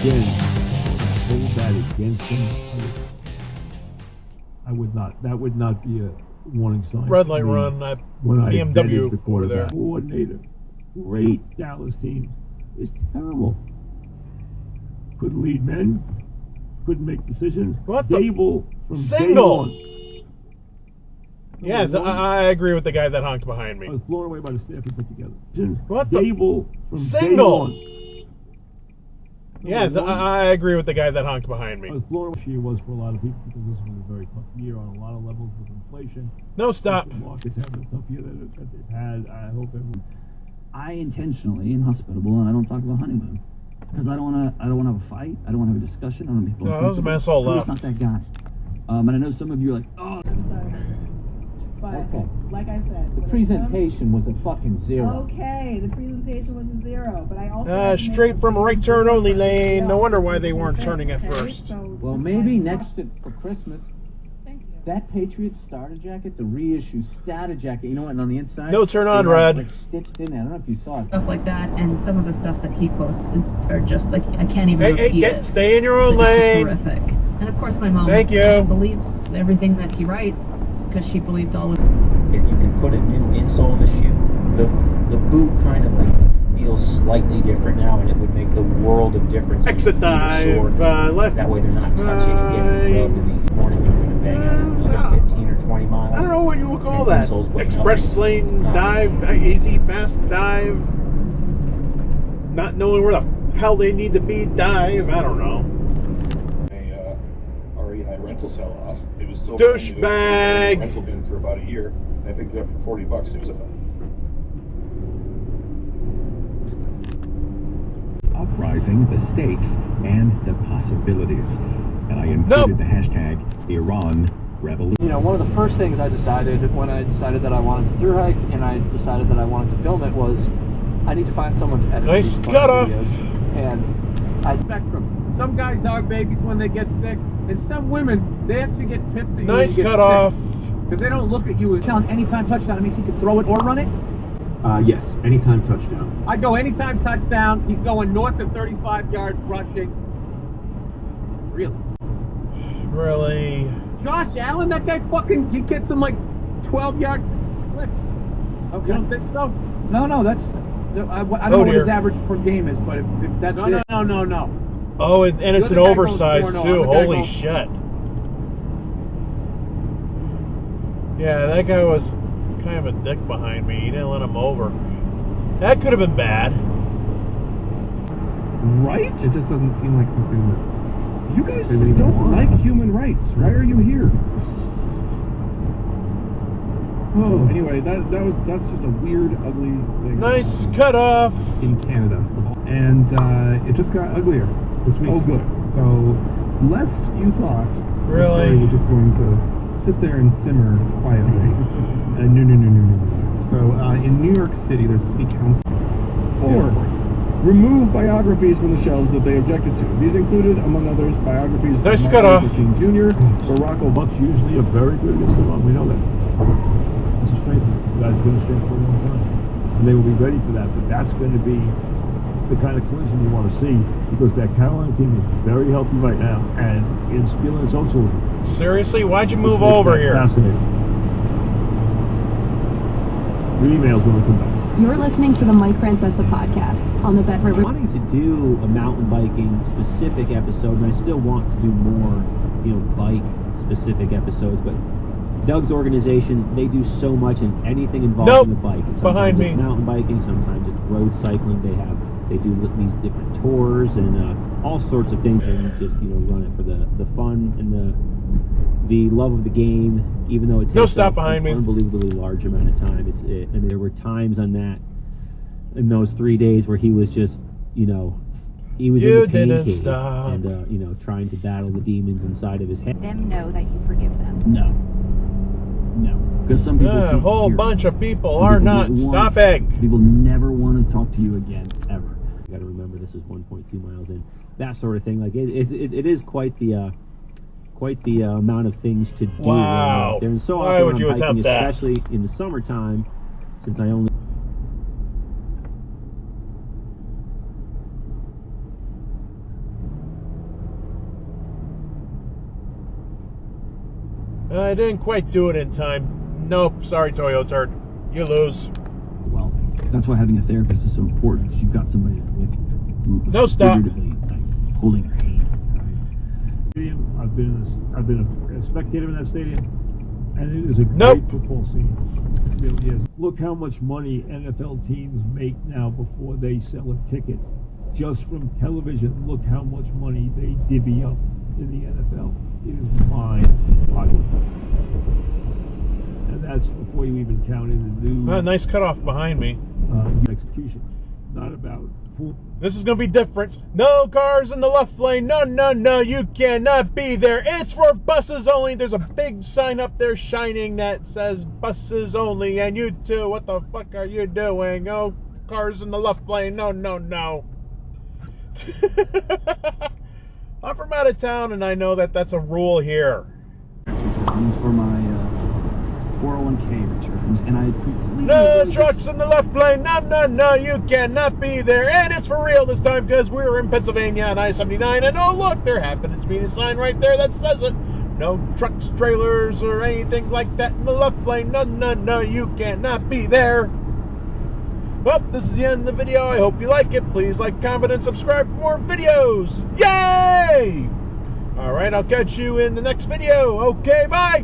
again hold that against him, I would not. That would not be a warning sign. Red light run at when I BMW vetted the over there. quarterback coordinator. Great Dallas team is terrible. Couldn't lead men. Couldn't make decisions. What the? Dable from Single. day one. Yeah, I agree with the guy that honked behind me. I was blown away by the staff he put together. What the? Dable from Single. day one. Yeah, I agree with the guy that honked behind me. I was blown away. She was for a lot of people because this was a very tough year on a lot of levels with inflation. No, stop. The markets have a tough year that they've had. I hope everyone. I intentionally am hospitable and I don't talk about honeymoon because I don't want to have a fight. I don't want to have a discussion. I don't want people. No, that was a mess all I'm left. just not that guy. And I know some of you are like, oh. I'm sorry. But, okay. Like I said, The presentation was a fucking zero. Okay, the presentation was a zero, but I also Straight from a right turn only lane. No wonder why they weren't turning at first. So Well, just maybe like, next for Christmas, Thank you. that Patriots starter jacket, the reissue starter jacket, you know what, and on the inside, No turn on they have, red. like, stitched in there. I don't know if you saw it. Stuff like that, and some of the stuff that he posts are just like, I can't even repeat it. Stay in your own But it's lane. just horrific. And of course, my mom Thank you. believes everything that he writes because she believed all of it. If you can put a new insole in the shoe, the boot kind of like feels slightly different now, and it would make the world of difference. Exit dive, left. That way they're not touching and getting rubbed. And each morning you're going to bang out either 15 or 20 miles. I don't know what you would call And that. insoles with Express nothing. lane dive, easy, fast dive. Not knowing where the hell they need to be, dive. I don't know. Already had rental sell off. It was still Douchebag. rental bin for about a year. I picked it up for $40. It was a Uprising, the stakes, and the possibilities. And I included the hashtag Iran Revolution. You know, one of the first things I decided when I decided that I wanted to thru hike and I decided that I wanted to film it was I need to find someone to edit Nice these cutoff. videos. And I spectrum. Some guys are babies when they get sick, and some women, they actually get pissed at you Nice when you get cutoff. because they don't look at you as Anytime touchdown, it means he could throw it or run it? Yes, anytime touchdown. I go anytime touchdown. He's going north of 35 yards rushing. Really? Really? Josh Allen, that guy fucking, he gets him like 12-yard clips. okay. You don't think so? No, that's I don't know what his average per game is, but if that's No. Oh, and it's an The other guy goes oversized 4-0. too. The guy Holy goes- shit. Yeah, that guy was kind of a dick behind me. He didn't let him over. That could have been bad. Right? It just doesn't seem like something that... You guys don't like human rights. Why are you here? So anyway, that's just a weird, ugly thing. Nice cutoff. In Canada. And it just got uglier this week. Oh, good. So, lest you thought the story was just going to sit there and simmer quietly. No. So, in New York City, there's a city council. 4. Remove biographies from the shelves that they objected to. These included, among others, biographies Nice of cutoff. Martin Luther King Jr., Barack Obama. Bucks usually are very good against the run. We know that. That's a strength. You guys have been a strength for a long time. And they will be ready for that. But that's going to be the kind of collision you want to see because that Carolina team is very healthy right now and is feeling its own children. Seriously? Why'd you move over here? Fascinating. Your emails when they come back. You're listening to the Mike Francesa podcast on the Bet River. Wanting to do a mountain biking specific episode, and I still want to do more, bike specific episodes, but Doug's organization, they do so much in anything involving the bike. Sometimes Behind me. It's mountain biking, sometimes it's road cycling. They do these different tours and all sorts of things, and just run it for the fun and the love of the game. Even though it takes an unbelievably large amount of time, and there were times on that in those 3 days where he was just he was in the pain cave and trying to battle the demons inside of his head. Them know that you forgive them. No. Because some people A whole bunch of people are not stopping. Some people never want to talk to you again, ever. You got to remember this is 1.2 miles in, that sort of thing. Like it is quite the amount of things to do. Wow. There's so Why often would you I'm hiking, attempt that? especially in the summertime, since I only. I didn't quite do it in time. Nope, sorry, Toyo Turd. You lose. Well, that's why having a therapist is so important, because you've got somebody there with you. No, stop. Figuratively, like, holding your hand. I've been a spectator in that stadium, and it is a great football scene. It really is. Look how much money NFL teams make now before they sell a ticket. Just from television, look how much money they divvy up in the NFL. It is mind-boggling. And that's before you even count in the new... nice cutoff behind me. Execution. Not about... This is going to be different. No cars in the left lane. No, no, no. You cannot be there. It's for buses only. There's a big sign up there shining that says buses only. And you too. What the fuck are you doing? No cars in the left lane. No, no, no. I'm from out of town, and I know that that's a rule here. Returns for my 401k returns, and I completely... No trucks in the left lane. No, no, no. You cannot be there. And it's for real this time, because we were in Pennsylvania on I-79, and oh, look, there happens to be a sign right there that says it. No trucks, trailers, or anything like that in the left lane. No, no, no. You cannot be there. Well, this is the end of the video. I hope you like it. Please like, comment, and subscribe for more videos. Yay! All right, I'll catch you in the next video. Okay, bye.